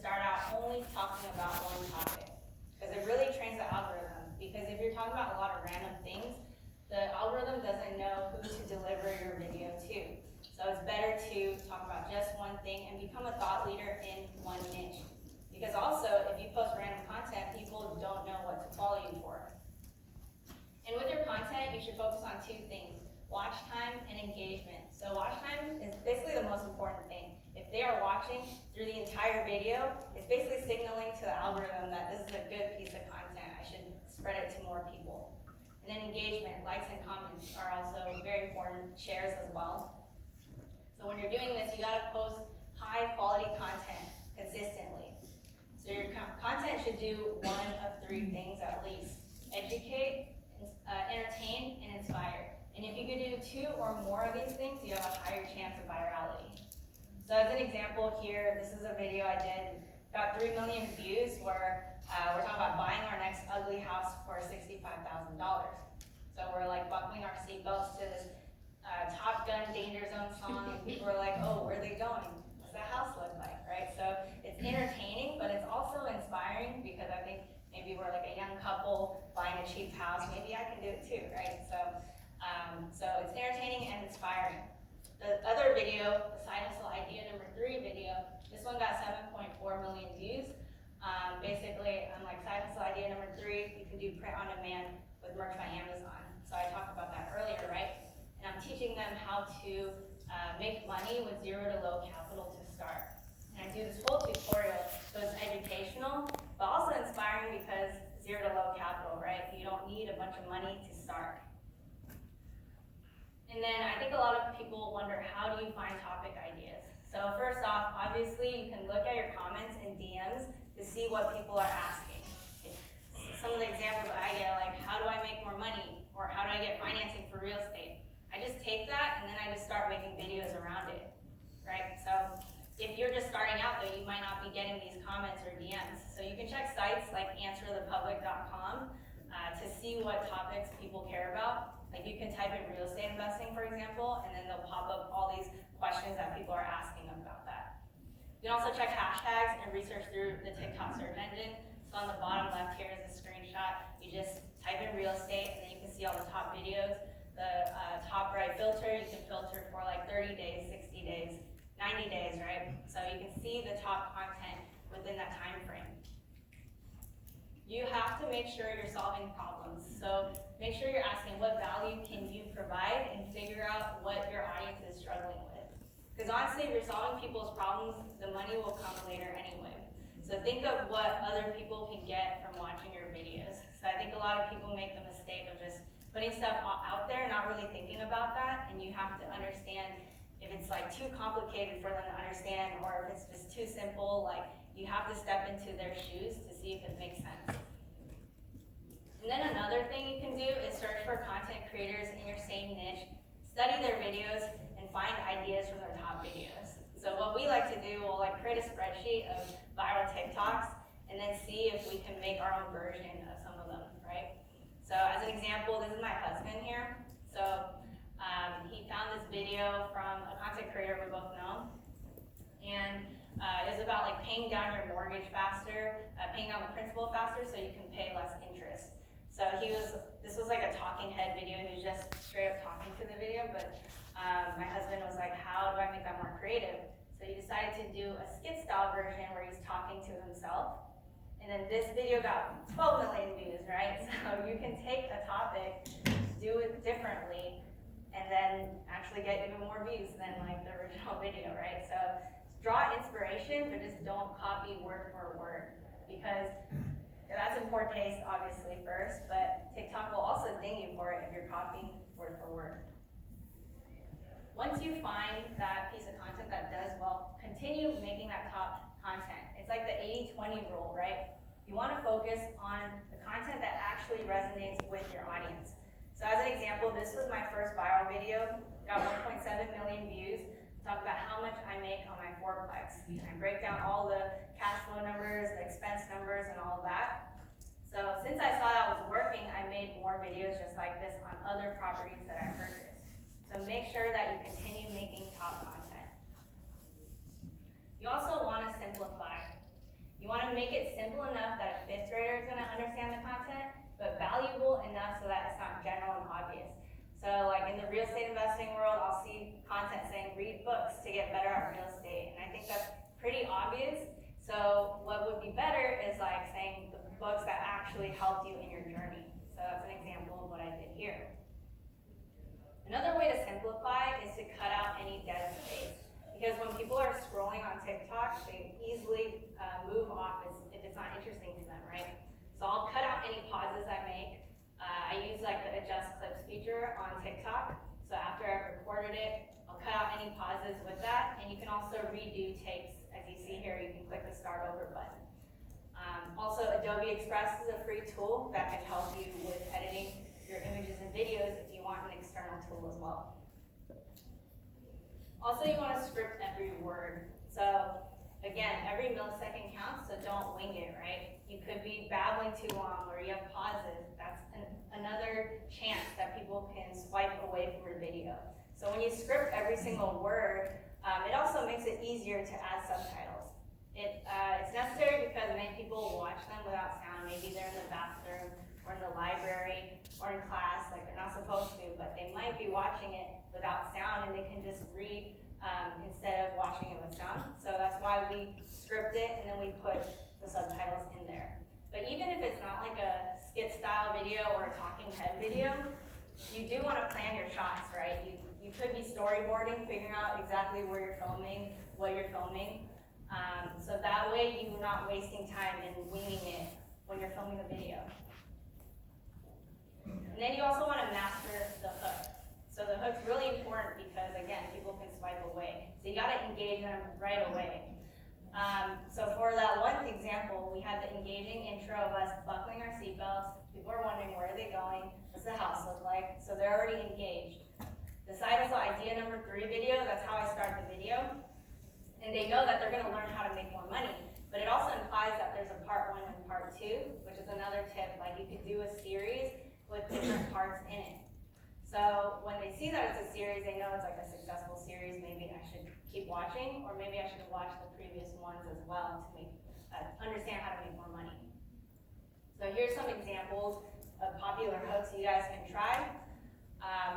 start out only talking about one topic, because it really trains the algorithm. Because if you're talking about a lot of random things, the algorithm doesn't know who to deliver your video to. So it's better to talk about just one thing and become a thought leader in one niche. Because also, if you post random content, people don't know what to follow you for. And with your content, you should focus on two things: watch time and engagement. So watch time is basically the most important thing. If they are watching through the entire video, it's basically signaling to the algorithm that this is a good piece of content. I should spread it to more people. And then engagement, likes and comments are also very important, shares as well. So when you're doing this, you gotta post high quality content consistently. So your content should do one of three things at least: educate, entertain, and inspire. And if you can do two or more of these things, you have a higher chance of virality. So as an example here, this is a video I did, got 3 million views, where we're talking about buying our next ugly house for $65,000. So we're like buckling our seatbelts to this Top Gun Danger Zone song, and people are like, oh, where are they going? What's that house look like, right? So it's entertaining, but it's also inspiring, because I think maybe we're like a young couple buying a cheap house, maybe I can do it too, right? So it's entertaining and inspiring. The other video, the side hustle idea number 3 video, this one got 7.4 million views. Basically, I'm like, side hustle idea number 3, you can do print on demand with merch by Amazon. So I talked about that earlier, right? And I'm teaching them how to make money with zero to low capital to start. And I do this whole tutorial, so it's educational, but also inspiring, because zero to low capital, right? You don't need a bunch of money to start. And then I think a lot of people wonder, how do you find topic ideas? So first off, obviously you can look at your comments and DMs to see what people are asking. Some of the examples I get, like, how do I make more money? Or how do I get financing for real estate? I just take that and then I just start making videos around it, right? So if you're just starting out though, you might not be getting these comments or DMs. So you can check sites like answerthepublic.com to see what topics people care about. Like, you can type in real estate investing, for example, and then they'll pop up all these questions that people are asking about that. You can also check hashtags and research through the TikTok search engine. So on the bottom left here is a screenshot. You just type in real estate, and then you can see all the top videos. The top right filter, you can filter for like 30 days, 60 days, 90 days, right? So you can see the top content within that time frame. You have to make sure you're solving problems. So make sure you're asking, what value can you provide, and figure out what your audience is struggling with. Because honestly, if you're solving people's problems, the money will come later anyway. So think of what other people can get from watching your videos. So I think a lot of people make the mistake of just putting stuff out there, not really thinking about that, and you have to understand if it's like too complicated for them to understand, or if it's just too simple. Like, you have to step into their shoes to see if it makes sense. And then another thing you can do is search for content creators in your same niche, study their videos, and find ideas from their top videos. So what we like to do, we'll like create a spreadsheet of viral TikToks, and then see if we can make our own version of some of them, right? So as an example, this is my husband here. So he found this video from a content creator we both know, and it was about like paying down your mortgage faster, paying down the principal faster so you can pay less interest. So this was like a talking head video. He was just straight up talking to the video, but my husband was like, how do I make that more creative? So he decided to do a skit style version where he's talking to himself. And then this video got 12 million views, right? So you can take a topic, do it differently, and then actually get even more views than like the original video, right? So draw inspiration, but just don't copy word for word, because that's in poor taste, obviously, first, but TikTok will also ding you for it if you're copying word for word. Once you find that piece of content that does well, continue making that top content. It's like the 80-20 rule, right? You want to focus on the content that actually resonates with your audience. So as an example, this was my first viral video, got 1.7 million views. Talk about how much I make on my fourplex. I break down all the cash flow numbers, the expense numbers, and all of that. So since I saw that was working, I made more videos just like this on other properties that I purchased. So make sure that you continue making top content. You also want to simplify. You want to make it simple enough that a fifth grader is going to understand the content, but valuable enough so that it's not general and obvious. So like in the real estate investing world, I'll see content saying read books to get better at real estate. And I think that's pretty obvious. So what would be better is like saying the books that actually helped you in your journey. So that's an example of what I did here. Another way to simplify is to cut out any dead space. Because when people are scrolling on TikTok, they easily move off if it's not interesting to them, right? So I'll cut out any pauses I make. I use like the adjust clips feature on TikTok. So after I've recorded it, I'll cut out any pauses with that. And you can also redo takes. As you see here, you can click the start over button. Also, Adobe Express is a free tool that can help you with editing your images and videos if you want an external tool as well. Also, you want to script every word. So again, every millisecond counts, so don't wing it, right? You could be babbling too long or you have pauses. That's another chance that people can swipe away from your video. So when you script every single word, it also makes it easier to add subtitles. It's necessary because many people watch them without sound. Maybe they're in the bathroom or in the library or in class, like they're not supposed to, but they might be watching it without sound and they can just read instead of watching it with sound. So that's why we script it and then we put the subtitles in there. But even if it's not like a skit style video or a talking head video, you do want to plan your shots, right? You could be storyboarding, figuring out exactly where you're filming, what you're filming. So that way you're not wasting time and winging it when you're filming the video. And then you also want to master the hook. So the hook's really important because, again, people can swipe away. So you got to engage them right away. So for that one example, we had the engaging intro of us buckling our seatbelts. People are wondering, where are they going? What's the house look like? So they're already engaged. The side hustle idea number 3 video, that's how I start the video. And they know that they're going to learn how to make more money. But it also implies that there's a part 1 and part 2, which is another tip. Like you could do a series with different parts in it. So when they see that it's a series, they know it's like a successful series. Maybe I should keep watching, or maybe I should watch the previous ones as well to make understand how to make more money. So here's some examples of popular hooks you guys can try.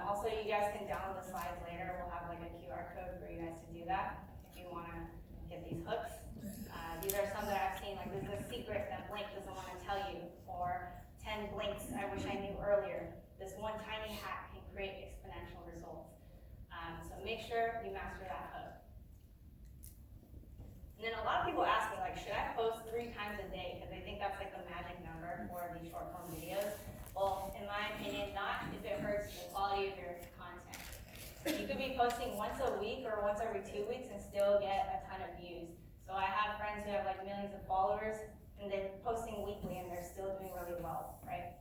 Also, you guys can download the slides later. We'll have like a QR code for you guys to do that if you want to get these hooks. These are some that I've seen, like this is a secret that Blink doesn't want to tell you, or 10 blinks I wish I knew earlier. This one tiny hack can create exponential results. So make sure you master that hook. And then a lot of people ask me, like, should I post 3 times a day? Because they think that's like the magic number for these short form videos. Well, in my opinion, not if it hurts the quality of your content. You could be posting once a week or once every 2 weeks and still get a ton of views. So I have friends who have like millions of followers and they're posting weekly and they're still doing really well, right?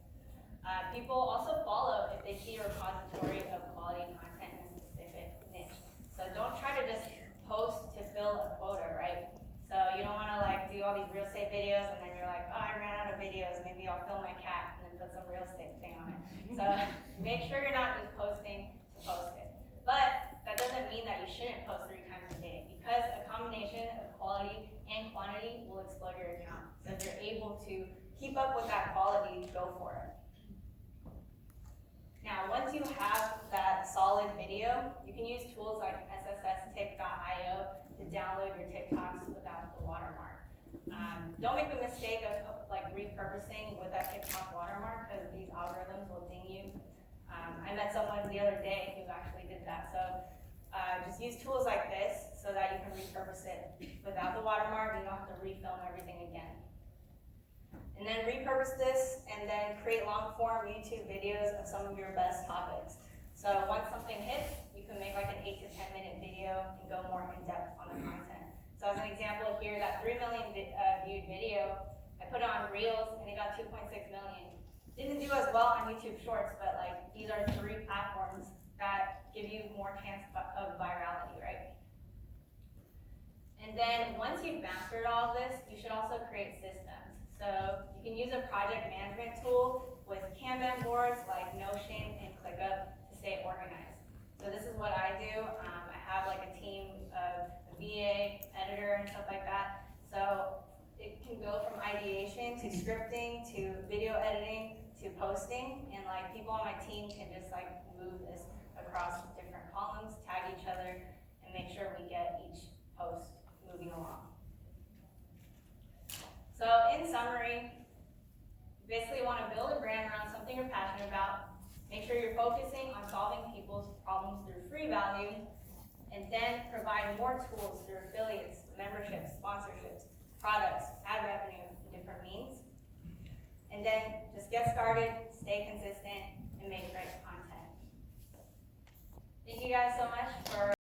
People also follow if they see a repository of quality content in a specific niche. So don't try to just post to fill a quota, right? So you don't want to like do all these real estate videos and then you're like, oh, I ran out of videos. Maybe I'll film my cat and then put some real estate thing on it. So make sure you're not just posting to post it. But that doesn't mean that you shouldn't post 3 times a day, because a combination of quality and quantity will explode your account. So if you're able to keep up with that quality, go for it. Now, once you have that solid video, you can use tools like ssstic.io to download your TikToks without the watermark. Don't make the mistake of like repurposing with that TikTok watermark, because these algorithms will ding you. I met someone the other day who actually did that. So just use tools like this so that you can repurpose it without the watermark. You don't have to refilm everything again. And then repurpose this and then create long form YouTube videos of some of your best topics. So once something hits, you can make like an 8 to 10 minute video and go more in depth on the content. So as an example here, that 3 million viewed video, I put it on Reels and it got 2.6 million. Didn't do as well on YouTube Shorts, but like these are 3 platforms that give you more chance of virality, right? And then once you've mastered all of this, you should also create systems. So you can use a project management tool with Kanban boards like Notion and ClickUp to stay organized. So this is what I do. I have like a team of a VA, editor, and stuff like that. So it can go to scripting, to video editing, to posting, and like people on my team can just like move this across different columns, tag each other, and make sure we get each post moving along. So in summary, basically want to build a brand around something you're passionate about, make sure you're focusing on solving people's problems through free value, and then provide more tools through affiliates, memberships, sponsorships, products,